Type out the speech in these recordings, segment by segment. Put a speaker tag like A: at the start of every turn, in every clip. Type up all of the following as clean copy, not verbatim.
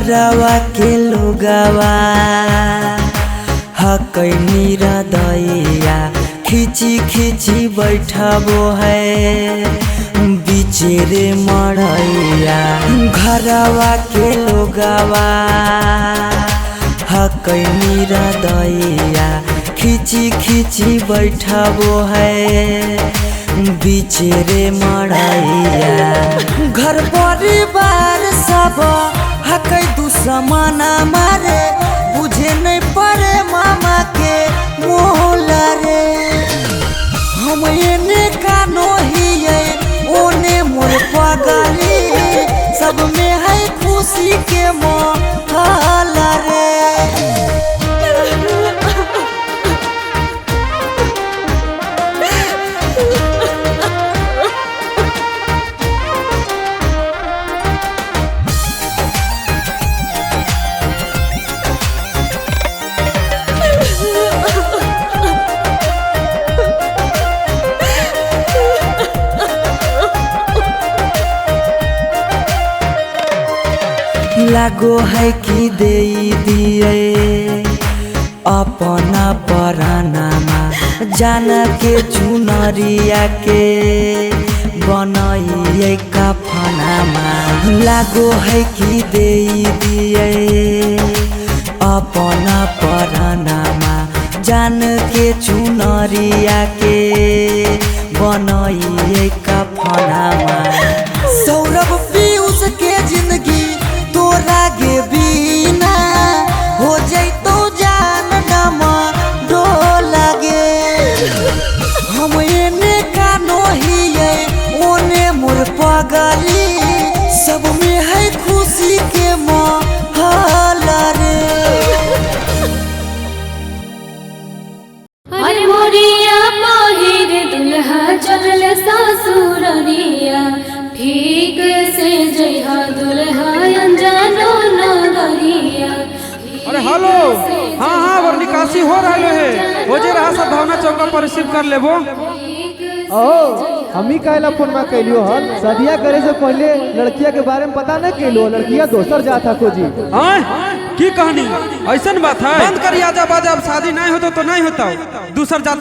A: घरवा के लोगवा हकै निरदैया खिची खिची बैठबो है बिचेरे मड़ैया। घरवा के लोगवा हकै निरदैया खिची खिची बैठबो है बिचेरे मड़ैया। घर परिवार सब हकै दुश्मना मारे बुझे नहीं पड़े मामा के मोहला रे। हम एने कानो हिये ओने मोर पगली सब में है खुशी के मोहला रे। लागो है कि दे दिए अपना परानामा जान के चुनरिया के बनाइए कफनामा। लागो है कि दे दिए अपना परानामा जान के चुनरिया के बनाइए कफनामा। सौरभ पीयूष के जिंदगी तोरा गे बिना हो जैतो जान नमा डोला गे। हम एने कानो हिये ओने मोर पगली सब में है खुशी के मोहला रे।
B: अरे मोरिया पहिर दुल्हा चलल ससुररिया ठीक से जइहा दुल्हा अनजानो नगरिया।
C: अरे हेलो, हाँ और निकासी हो रहा है हो जे रहा सब भावना चौका पर रिसीव कर लेबो।
D: हम ही कहला फोन में कैलियो हल शादिया करे से पहले लड़किया के बारे में पता नहीं कैलो लड़किया दोसर जात था खोजी।
C: की कहानी ऐसन बात है? बंद करिए आजा बाजा, अब शादी नहीं होता तो नहीं होता। दूसर जात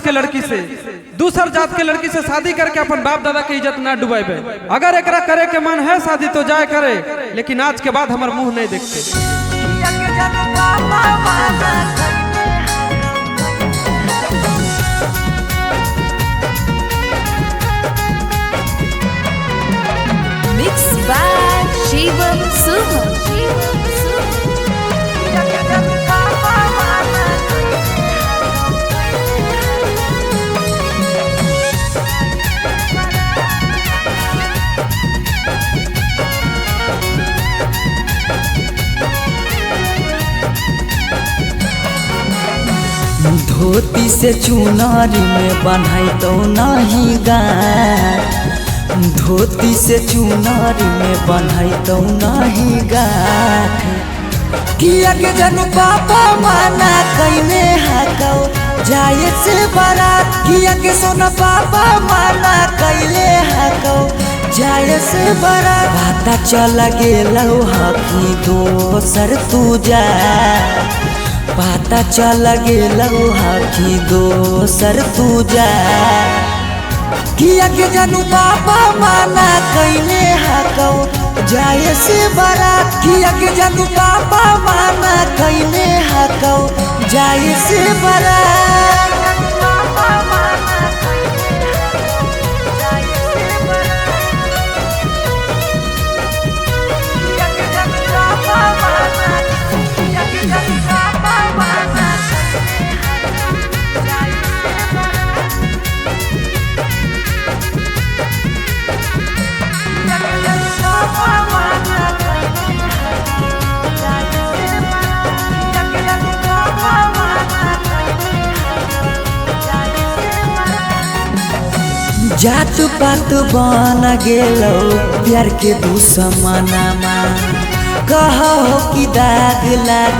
C: के लड़की से शादी करके अपन बाप दादा के इज्जत ना डुबाइबे। अगर एकरा करे के मन है शादी तो जाए करे, लेकिन आज के बाद हमार मुंह नहीं देखते।
E: Mixed by Shivam Suman.
A: धोती से चुनारी में बन्हाई तो नहीं गाठ, धोती से चुनारी में बन्हाई तो नहीं गाठ। किया के जनू पापा माना कईने हाकौ जाए से बारात। किया के सोना पापा माना कैले हाकौ जाए से बारात। पता चल गेलौ हकी दोसर तू जा, पता चल गेलौ हकी दोसर तू जा। किया के जानू पापा माना कैले हाकौ जाए से बारात। किया के जानू पापा माना कैले हाकौ जाए से बारात। जात पात बन गेलो प्यार के दुश्मनमा। कहो कि दाग लाग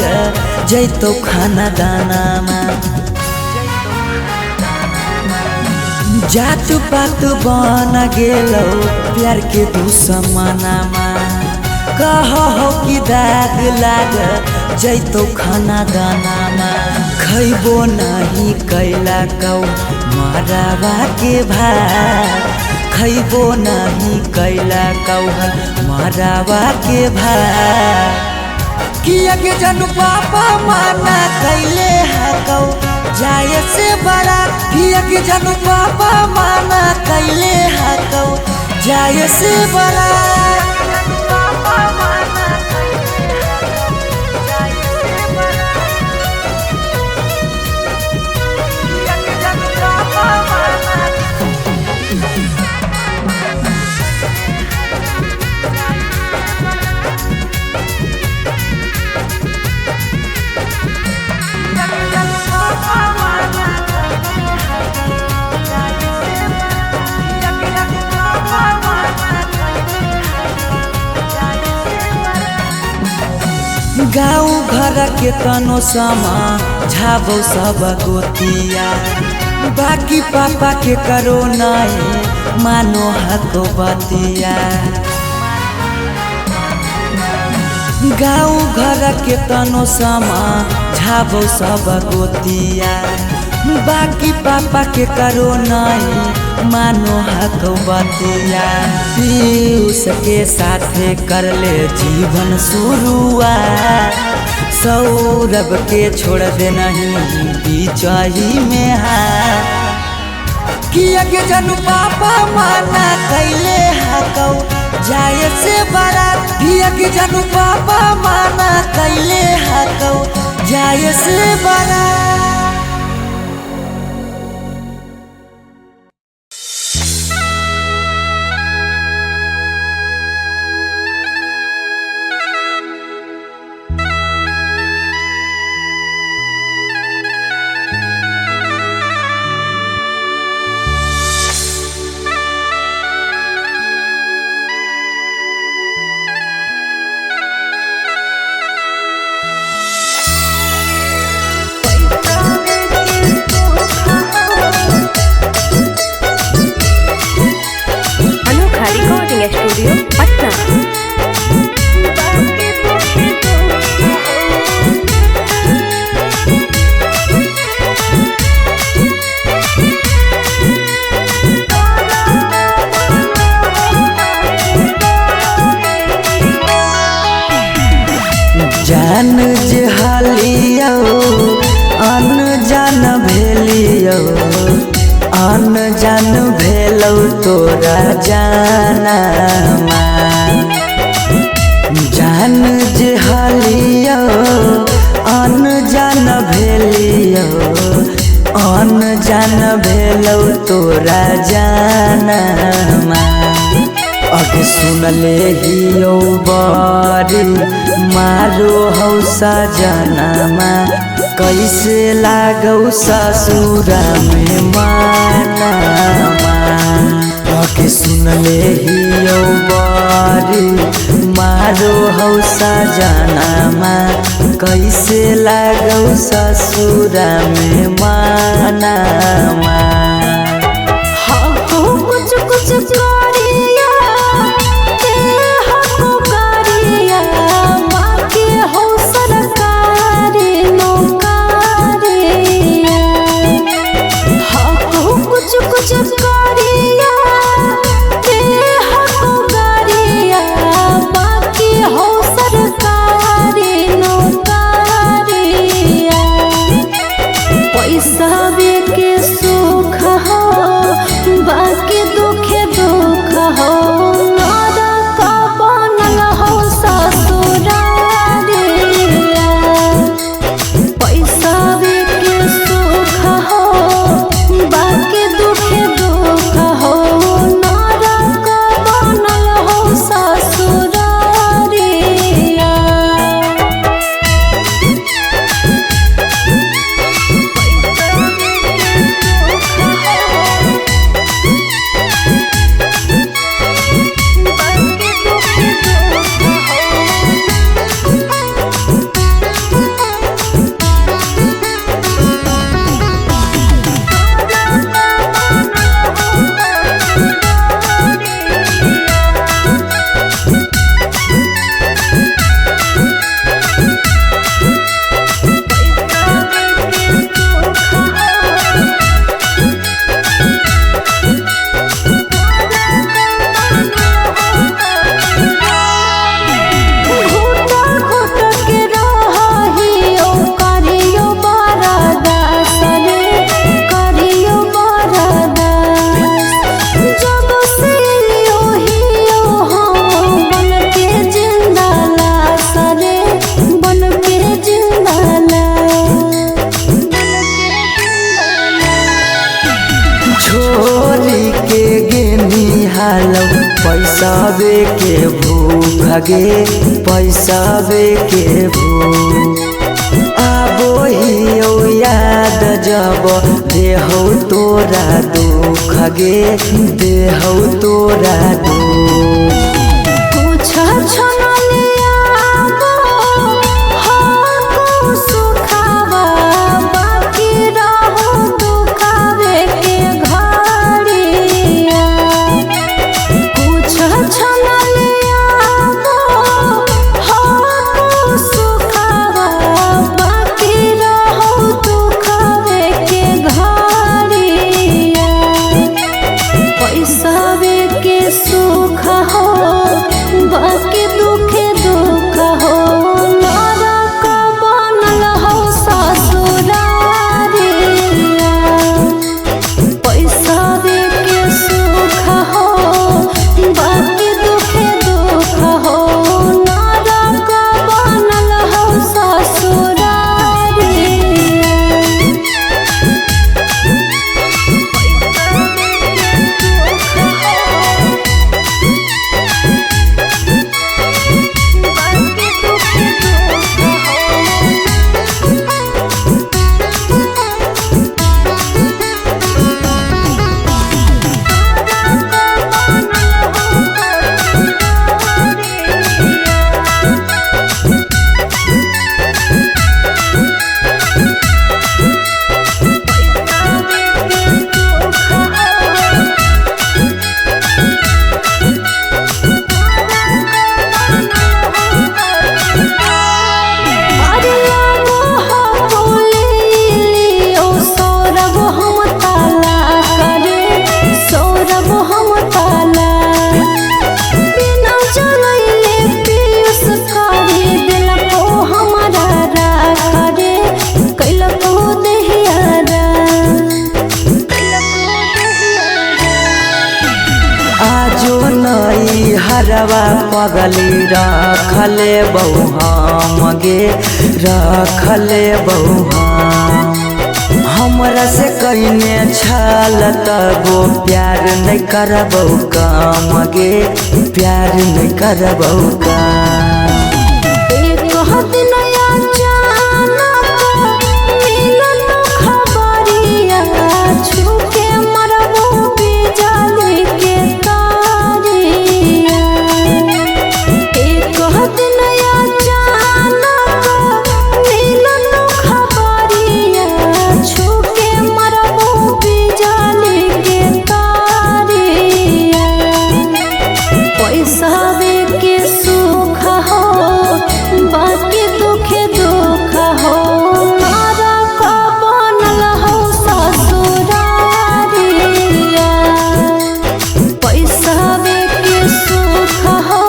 A: जैतो खाना दानामा। जात पात बन गेलो प्यार के दुश्मनमा। कहो कि दाग लाग जैतो खाना दाना खैबो नहीं कैला कौ मरावा के भात खैबो नहीं कैला कौ मरावा के भात किया के जानू पापा माना कैले हकौ जाए से बड़ा किया के जानू पापा माना कैले हकौ जाए से बड़ा गाँव घर के तनो समा झाबो सब गोतिया बाकी पापा के करो नहीं मानो हको बतिया गाँव घर के तनो समा झाबो सब गोतिया बाकी पापा के करो नहीं मानो हको बतिया पीयूष के साथे कर ले जीवन शुरुआत सौरभ के छोड़ दे नहीं बीचही में हाथ किया के जानू पापा माना कैले हकौ जाए से बारात किया के जानू पापा माना कैले हकौ जाए से बारात
E: स्टूडियो पटना।
A: जान जे हालियो अनजान भेलियो अनजान भेलौ तोरा जानमा जान जे हालियो अनजान भेलियो अनजान भेलौ तोरा जानमा अगे सुनले हियो बारी मारो हौसा जनमा कैसे लागौ ससुरा में मानमा अगे सुनले हियो बारी मारो हौसा जनमा कैसे लागौ ससुरा में मानमा
B: हाँ तो कुछ कुछ करिया के हको करिया माँ के हो सरकारी नौकरिया हाँ तो कुछ कुछ करिया के हको करिया माँ के हो सरकारी नौकरिया पैसा के सो
A: पैसावे के भूख गे पैसावे के भूख आबो ही याद जब देहौ तोरा दुख गे देहौ तोरा दुख
B: कुछ छनलिया हो सुखावा बाकी रहो दुखावे के घड़िया कुछ छनलिया हो सुखावा बाकी रहो दुखावे के घड़िया पैसावे के सुख हो बाकी दुखे दुख हो नरक बनल हो ससुरारिया पैसावे के सुख हो बाकी दुखे दुख हो नरक बनल हो ससुरारिया
A: हरवा पगली रखले बहुम गे रखले बहुम हमरा से कईने छल तबो प्यार नहीं करबौ काम गे प्यार नहीं करबौ काम
B: एक दिन अचानक मिलल खबरिया छूके मरबो बिजली के तारिया एक दिन अचानक मिलल खबरिया छूके मरबो बिजली के तारिया पैसावे के सुख हो बाकी दुखे दुख हो नरक बनल हो ससुरारिया पैसावे के सुख हो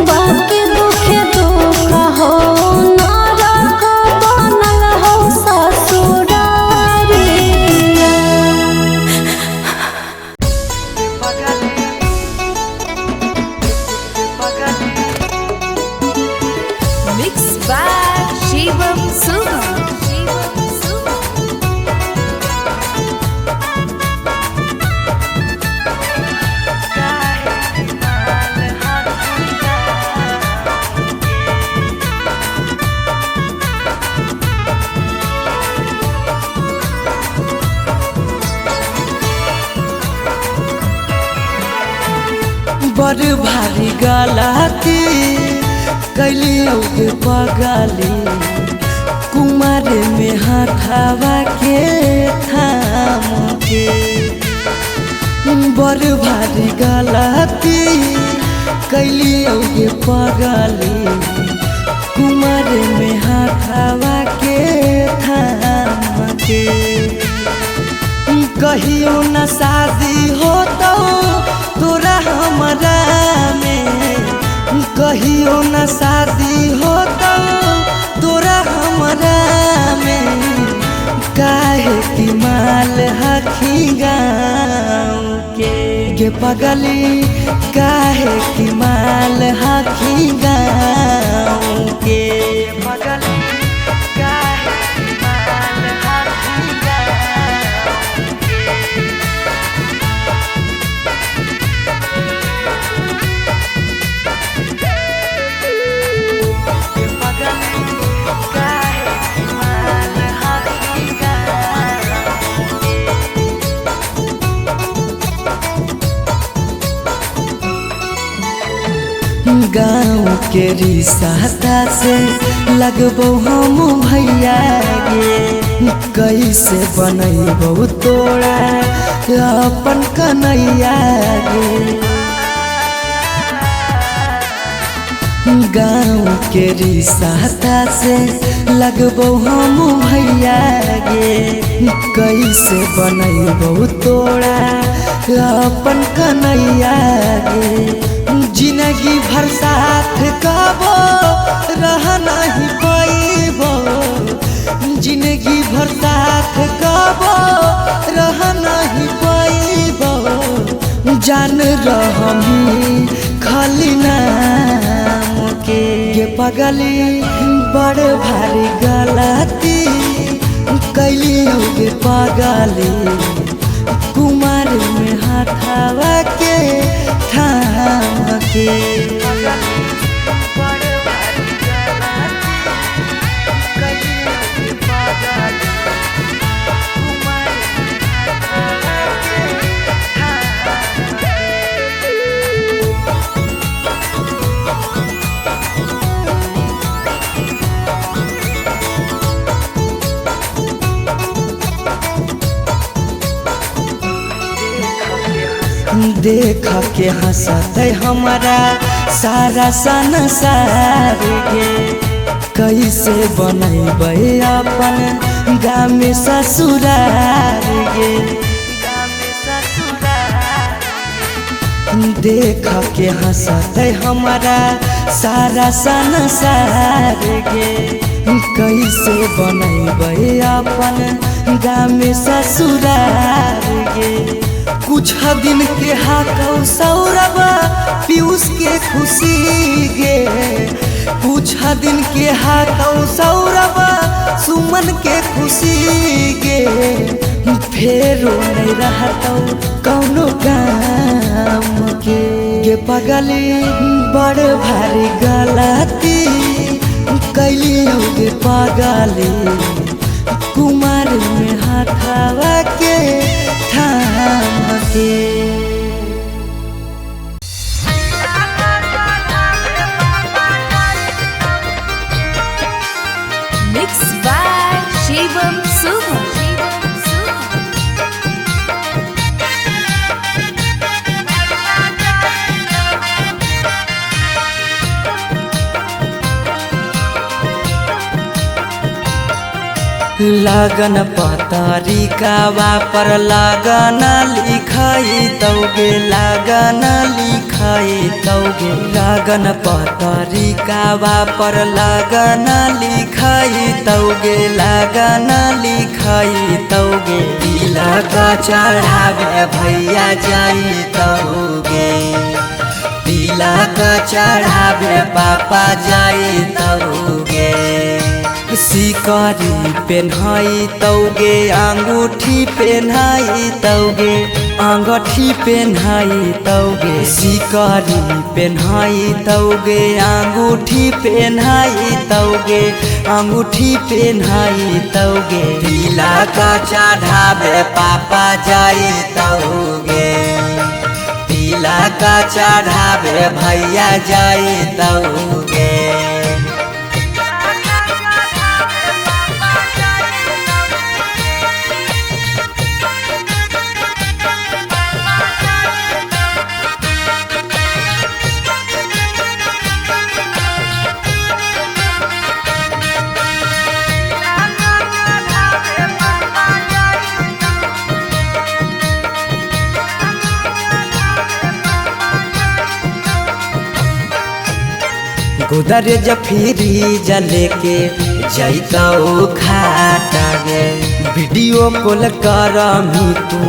B: बाकी दुखे दुख हो नरक बनल हो ससुरारिया
E: Mixed by Shivam Sugam.
A: बड़ भारी गलती कैलियो के पगली कुमार में हथावा के थाम के बड़ भारी गलती कैलियो के पगली कुमार में हथावा के थाम के कहियो न शादी हो तो तोरा हमरा में कहियो न शादी हो तो तोरा हमरा में काहे की माल हखी गाँव के पगली काहे की माल हखी गाँव के पगली काहे की माल हखी गाँव के गाँव के रिश्ता से लगबो हम भैया गे कैसे बनैबो तोरा अपन कन्हैया गे गाँव के रिश्ता से लगबो हम भैया गे कैसे बनैबो तोरा अपन कन्हैया गे जिंदगी भर साथ कबो रह नहीं पैबो जिंदगी भर साथ कबो रह नहीं पैबो जान रहमी खाली नाम के ये पगली बड़ भारी गलती कैली होगे पगली कुमार में हाथावा के थाम के देख के हंसत हमारा सारा संसार गे कैसे बनैबै अपन गाँव में ससुरार गे देख के हंसत हमारा सारा संसार गे कैसे बनैबै अपन गाँव में ससुरार गे कुछ दिन के हाकौ सौरभ पीयूष के खुशी गे कुछ दिन के हाकौ सौरभ सुमन के खुशी गे फेरो नहीं रहतौ कौनो काम के गे पगली बड़ भारी गलती कैली होगे पगली कुमार में हाथावा के थाम के
E: Mixed by Shivam Suham.
A: लगन पतरिकावा पर लगन लिखाई तौगे लगन लिखाई तौगे लगन पतरिकावा पर लगन लिखाई तौगे लगन लिखाई तौगे तिलक चढ़ावे भैया जाई तौगे तिलक चढ़ावे पापा जाई तौगे सिकरी पेन्हाई तौगे अंगूठी पेन्हाई तौगे अंगूठी पेन्हाई तौगे सिकरी पेन्हाई तौगे अंगूठी पेन्हाई तौगे अंगूठी पेन्हाई तौगे तिलक चढ़ावे पापा जाई तौगे तिलक चढ़ावे भैया जाई तौगे गोदरेज फ्रिज लेके जैतौ खाटा गे वीडियो कॉल करमी तू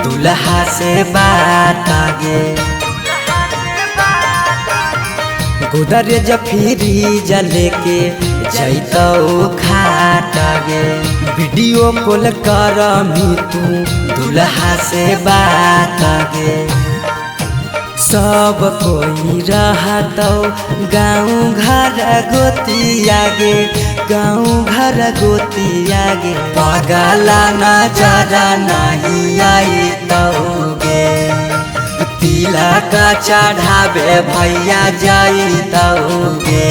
A: दुल्हा से बात गे गोदरेज फ्रिज लेके जैतौ खाटा गे वीडियो कॉल करमी तू दुल्हा से बात गे सब कोई रहतौ गाँव घर गोतिया गे गाँव घर गोतिया गे पगला नजर नहीं आई तौगे तिलक चढ़ावे भैया जैतौगे।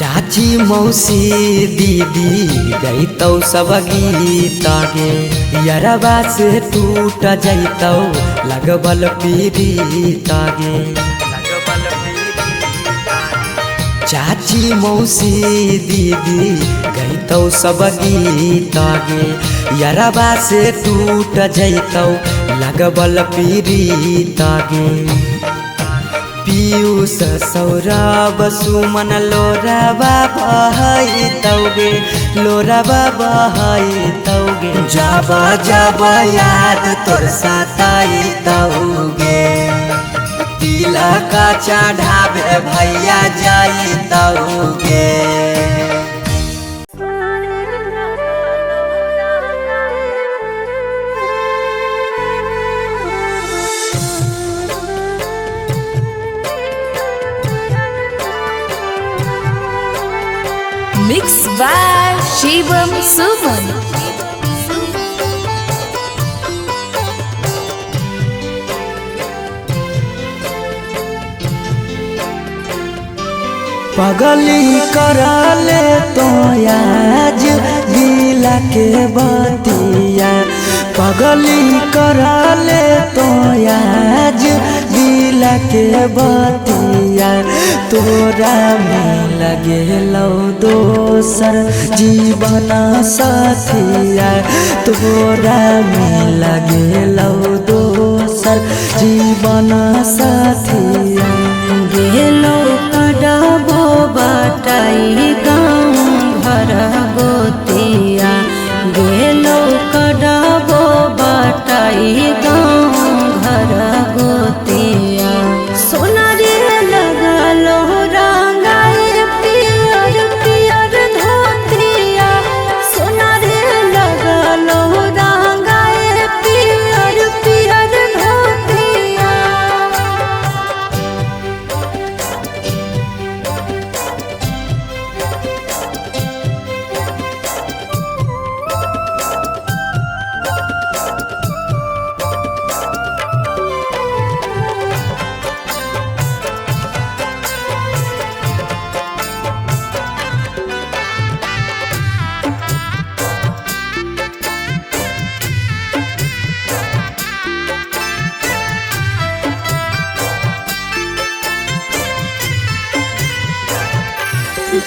A: चाची मौसी दीदी गैतौ सब गीत गे, यरबा से टूट जैतौ लगबल पीड़ित गे। चाची मौसी दीदी गैतौ सब गीत गे, यरबा से टूट जैतौ लगबल पीड़ित गे। पीयूष सौरभ सुमन लोरबा बहैतौगे, लोरबा बहैतौगे। जब जब याद तोर सतैतौगे, तिलक चढ़ावे भैया जैतौगे।
E: Mixed by Shivam Suman.
A: पगली करले तो आज दिल के बतिया, पगली करले तो आज दिल के बतिया। तोरा में लगेलौ दोसर जीवन साथिया, तोरा में लगेलौ दोसर जीवन साथिया।
B: गेलो कडाबो बाटाई गाँव घर गोतिया, गेलो कडाबो बाटाई गाँव घर गोतिया। सोना रे लगलो रंगाए पियर पियर धोतिया, सोना रे लगलो रंगाए पियर पियर धोतिया।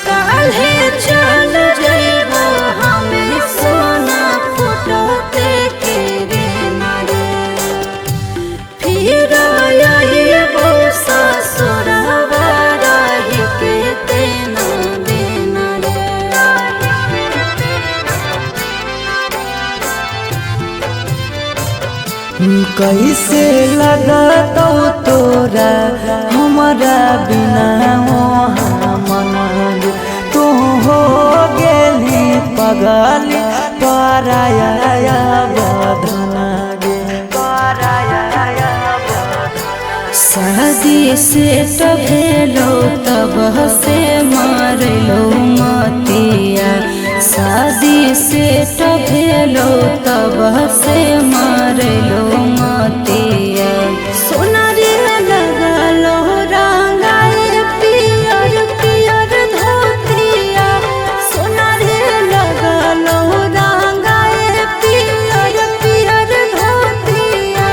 B: काल्हे चल जइबो हमें सोना फोटो देखे रे नारे, फिर आइबो ससुरवा रही के तेना देना
A: रे। कैसे लगतौ तोरा हमारा बिना वहाँ मन गे, तू हो गेली पगली पराया बधन गे, पराया बधन।
B: शादी से तो भेलो तब से मारलो मतिया, शादी से तो भेलो तब से मारलो मतिया। सोना रे लगलो रंगाए पियर पियर धोतिया, सोना रे लगलो रंगाए पियर पियर धोतिया।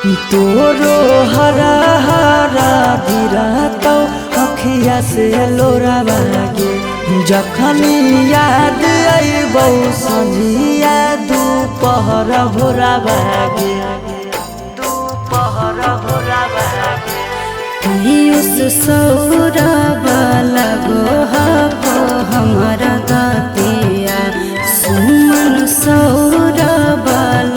A: तोरो हरा हरा गिरतौ अखिया से लोरा बागे जखन याद अइबौ संझिया दुपहर भोरा बागे
B: पीयूष सौरभ लगो हको हमारा गतिया सुमन सौरभ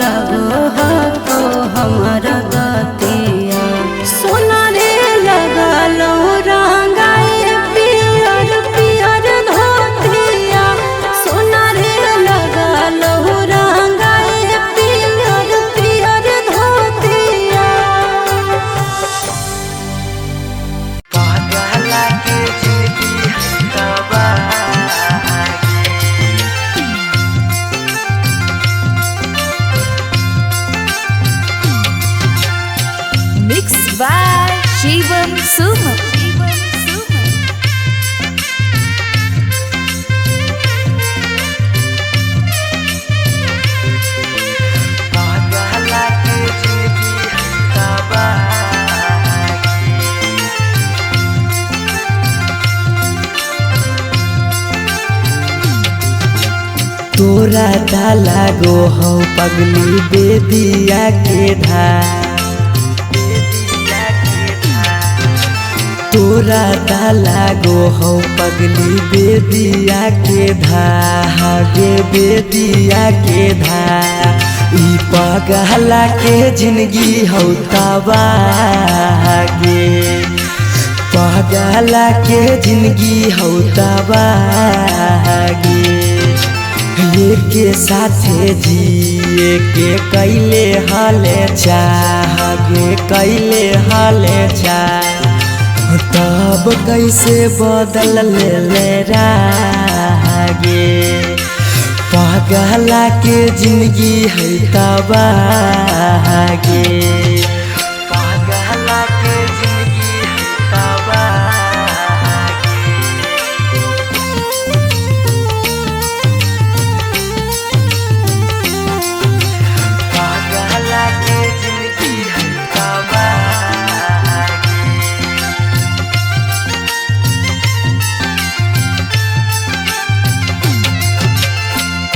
B: लगो हको हमारा गतिया सोना रे लगलो रंगाई पियर पियर धोतिया सोना रे लगलो रंगाई पियर पियर धोतिया
A: पागला के जिंदगी तबाह
E: Mixed by Shivam Suman.
A: पागला के जिंदगी तबाह तोरा डाला गो हौ पगली बेदिया के धार तोरा डाला गो हौ पगली बेदिया के धागे बेदिया के ई पगला के जिंदगी हौ तबागे पगला के जिंदगी हौ तबागे के साथे जिए के कैले हाले चाहे कैले हाले चाह तब कैसे बदल ले रागे पागला के जिंदगी है तबागे पागला के जिंदगी है तबागे पागला के जिंदगी है तबागे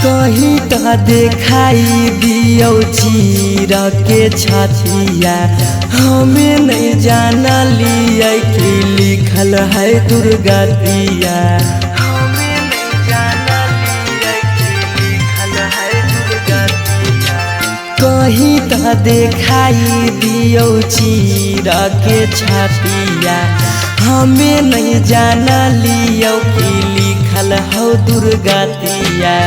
A: कहीं तो देखाई दियो चीर के छतिया हमें नहीं जाना लिया कि लिखल है दुर्गतिया हमें नहीं जाना लिया कि लिखल है दुर्गतिया कहीं तो देखाई दियो चीर के छतिया हमें नहीं जाना लियो कि लिखल हो दुर्गतिया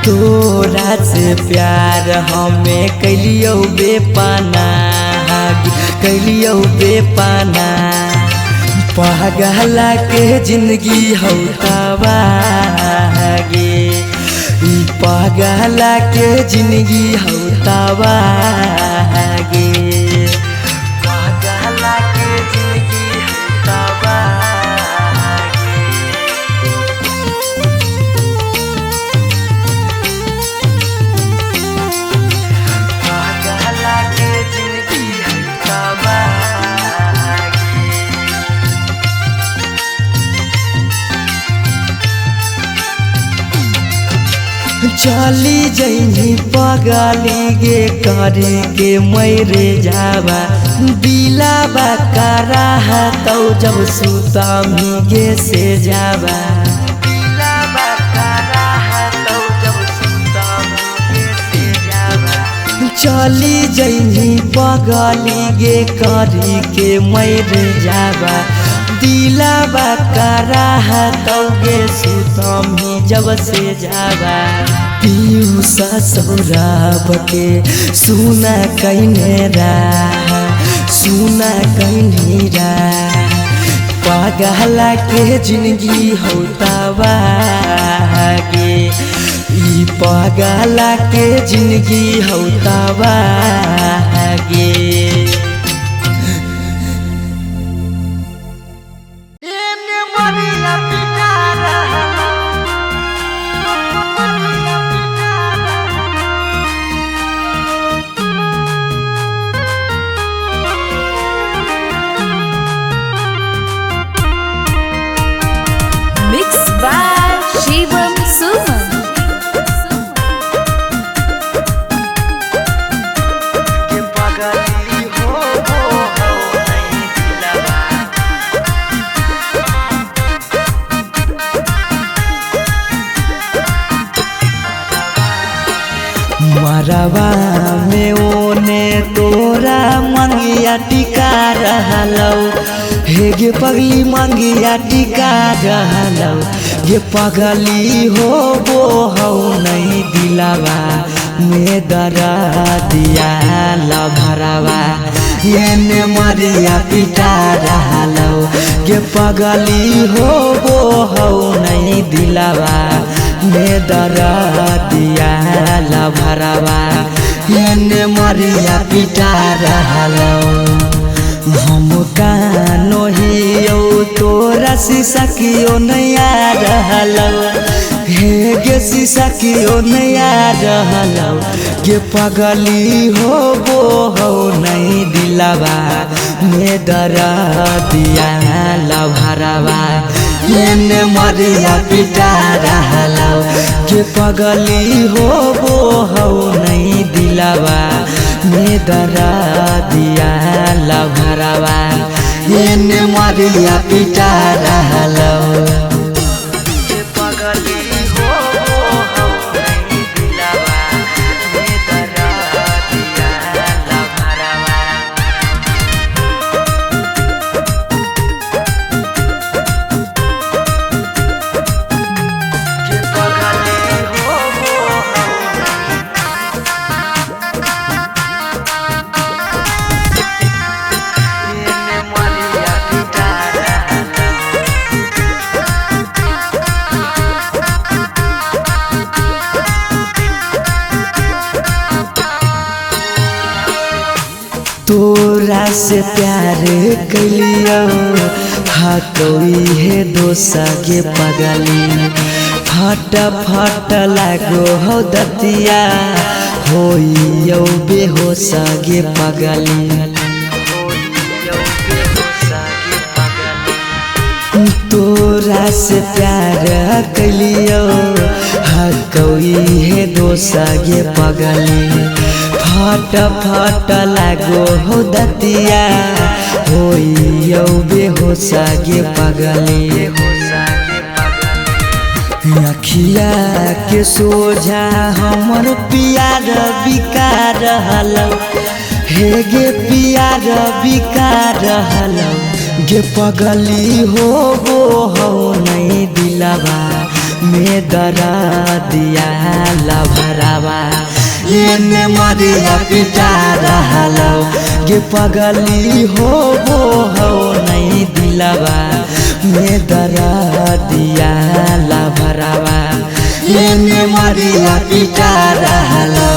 A: तोरा से प्यार हमें कैलियो बेपाना कैलियो बेपाना पागला के जिंदगी हौ तबागे ई पागला के जिंदगी हौ तबागे पागला के जिंदगी हौ तबागे पागला के जिंदगी है तबागे चली जैनी पगली गे करे के मैरे जावा दिलाबा करा तो जब सुता गे से जावा दिलाबा करा तो जब सुता गे से जावा चली जैनी पगली गे करी के मैरे जावा दिलाबा करा तो गे सुतमी जब से जावा पीयूष सौरभ के सुना कहने सुना कहनी पागला के जिंदगी हौ तबागे ई पागला के जिंदगी हौ तबागे घरवा में ओने तोरा मंगिया टिका रहलौ हे गे पगली मंगिया टिका रहलौ गे पगली हो वो हौ नहीं दिलावा में दरा दिया लभरावा एने मरिया पिटा रहलौ गे पगली हो वो हौ नहीं दिलावा में दरा दिया लभरावा एने मरिया पिटा रहलौ हम कानो हियो तोरा शीशा कियो नया रहलौ हे गे शीशा कियो नया रहलौ गे पगली हो वो हो नहीं दिलावा में दरा दिया लभरावा एने मरिया पिटा रहलौ गे पगली हो वो हो नहीं दिलावा में दरा दिया लभरावा एने मरिया पिटा रहलौ तोरा से प्यार कलियो हा कोई है दोसा गे पगली फट फट लागो हो दतिया होइयो बेहोसा गे पगली तोरा से प्यार कलियो हा कोई है दोसा गे पगली फट फट लागो हो दतिया होइयो बेहोसा गे पगली अखिया के सोझा हमर पियार बिकार रहलौ हे गे पियार बिकार रहलौ गे पगली हो वो हो नहीं दिलावा में दरा दिया लभरावा एने मरिया पिटा रहलौ गे पगली हो वो हो नहीं दिलावा में दरा दिया लभरावा एने मरिया पिटा रहलौ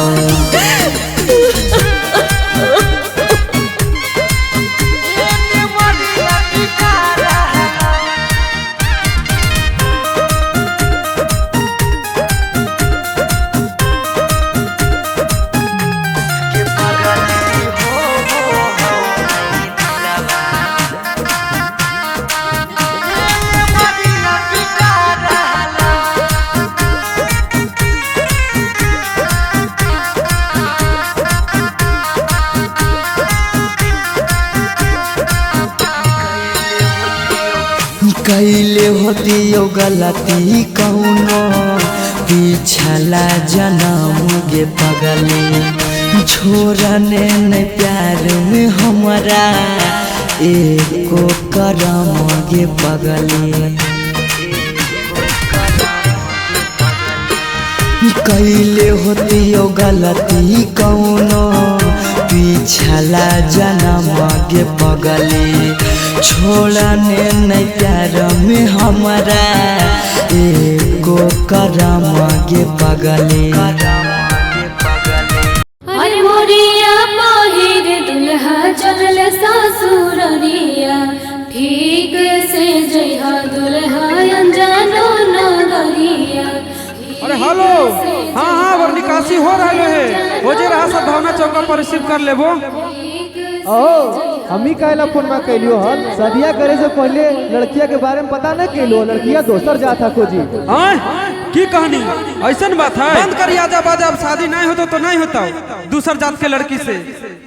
A: कैले होती यो गलती कौनो पिछला जन्म गे पगली छोड़ने न प्यार में हमारा एको करम गे पगली कैले होती यो गलती कौनो पिछला जन्म गे पगली छोड़ने न प्यार में हमारा एको करम गे पगली
B: अरे मोरिया पहिर दुल्हा चलल ससुररिया ठीक से जइहा दुल्हा अनजानो नगरिया।
C: अरे हेलो, हाँ हाँ वो निकासी हो रहा है, हो जे रहा सब भावना चौका पर रिसीव कर लेबो।
D: हमी कहला फोन में कैलियो हल शादिया करे से पहले लड़किया के बारे में पता न कैलो लड़किया दोसर जात था खोजी
C: की कहानी ऐसन बात है। बंद करिए आजा बाजा, अब शादी नहीं होता तो नहीं होता दूसर जात के लड़की से,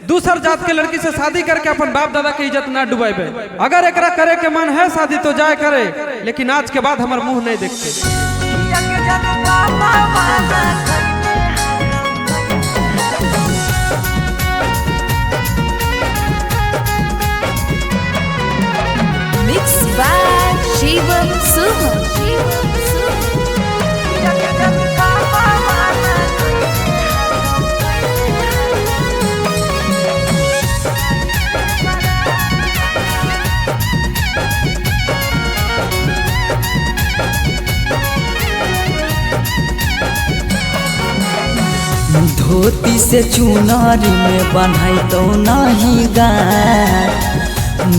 C: दूसर जात के लड़की से शादी करके अपन बाप दादा की इज्जत ना डुबाइबे। अगर एकरा करे के मन है शादी तो जाए करे, लेकिन आज के बाद हमार मुंह नहीं देखते।
A: धोती से चुनरी में बन्हाई तो नहीं गाठ,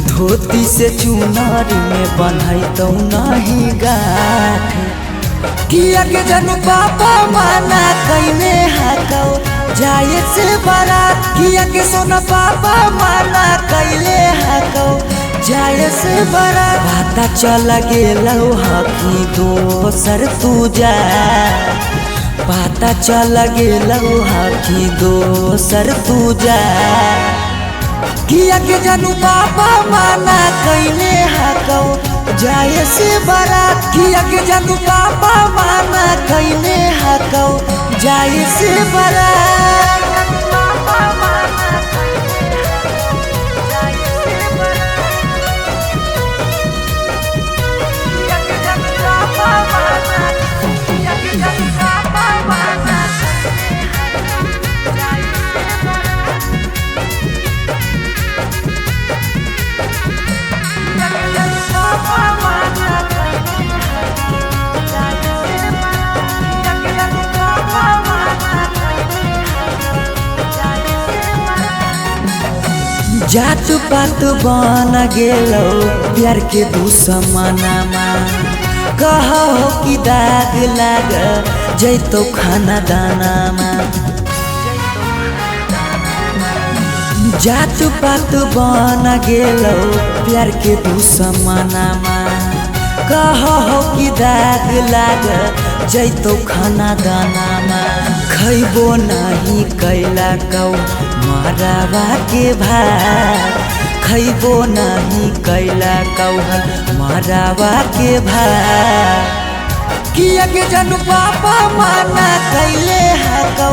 A: धोती से चुनरी में बन्हाई तो नहीं गाठ। किया के जनु पापा माना कईने हाकौ जाए से बारात, किया के सोना पापा माना कैले हाकौ जाए से बारात। पता चल गेलौ हकी दोसर तू जा, पता चल गेलौ हकी दोसर तू जा। किया के जनु पापा माना कैले हाकौ जाए से बारात, किया के जनु पापा माना कैले हाकौ जाए से बारात। जात पात बन गेलौ प्यार के दुश्मनमा, कहो कि दाग लाग जैतो खाना दानामा। जात पात बन गेलौ प्यार के दुश्मनमा, कहो कि दाग लाग जैतो खाना दानामा। खैबो नहीं कैला कौ मरावा के भात, खैबो नहीं कैला कौ मरावा के भात। किया के जनु पापा माना कैले हाकौ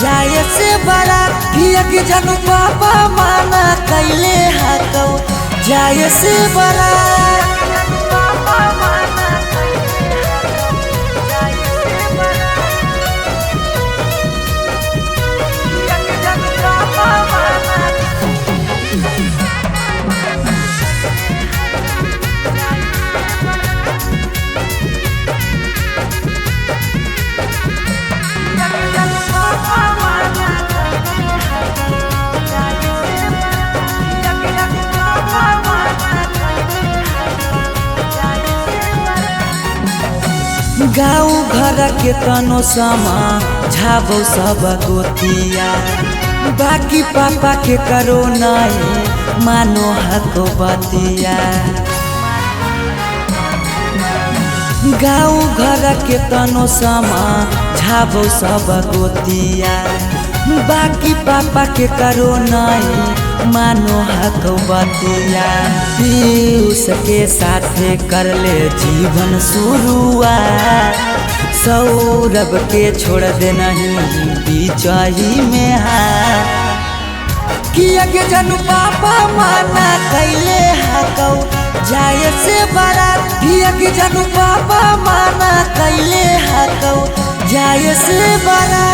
A: जाए से बारात, किया के जनु पापा माना कैले हाकौ जाए से बारात। गाँव घर के तनो समा झाबो सब गोतिया, बाकी पापा के करो नहीं मानो हको बतिया। गाँव घर के तनो समा झाबो सब गोतिया, बाकी पापा के करो नहीं मानो हको बतिया। पीयूष के साथे कर ले जीवन शुरुआत, सौरभ के छोड़ दे नहीं बीचही में हाथ। किया के जनु पापा माना कैले हाकौ जाए से बारात, किया के जनु पापा माना कैले हाकौ जाए से बारात।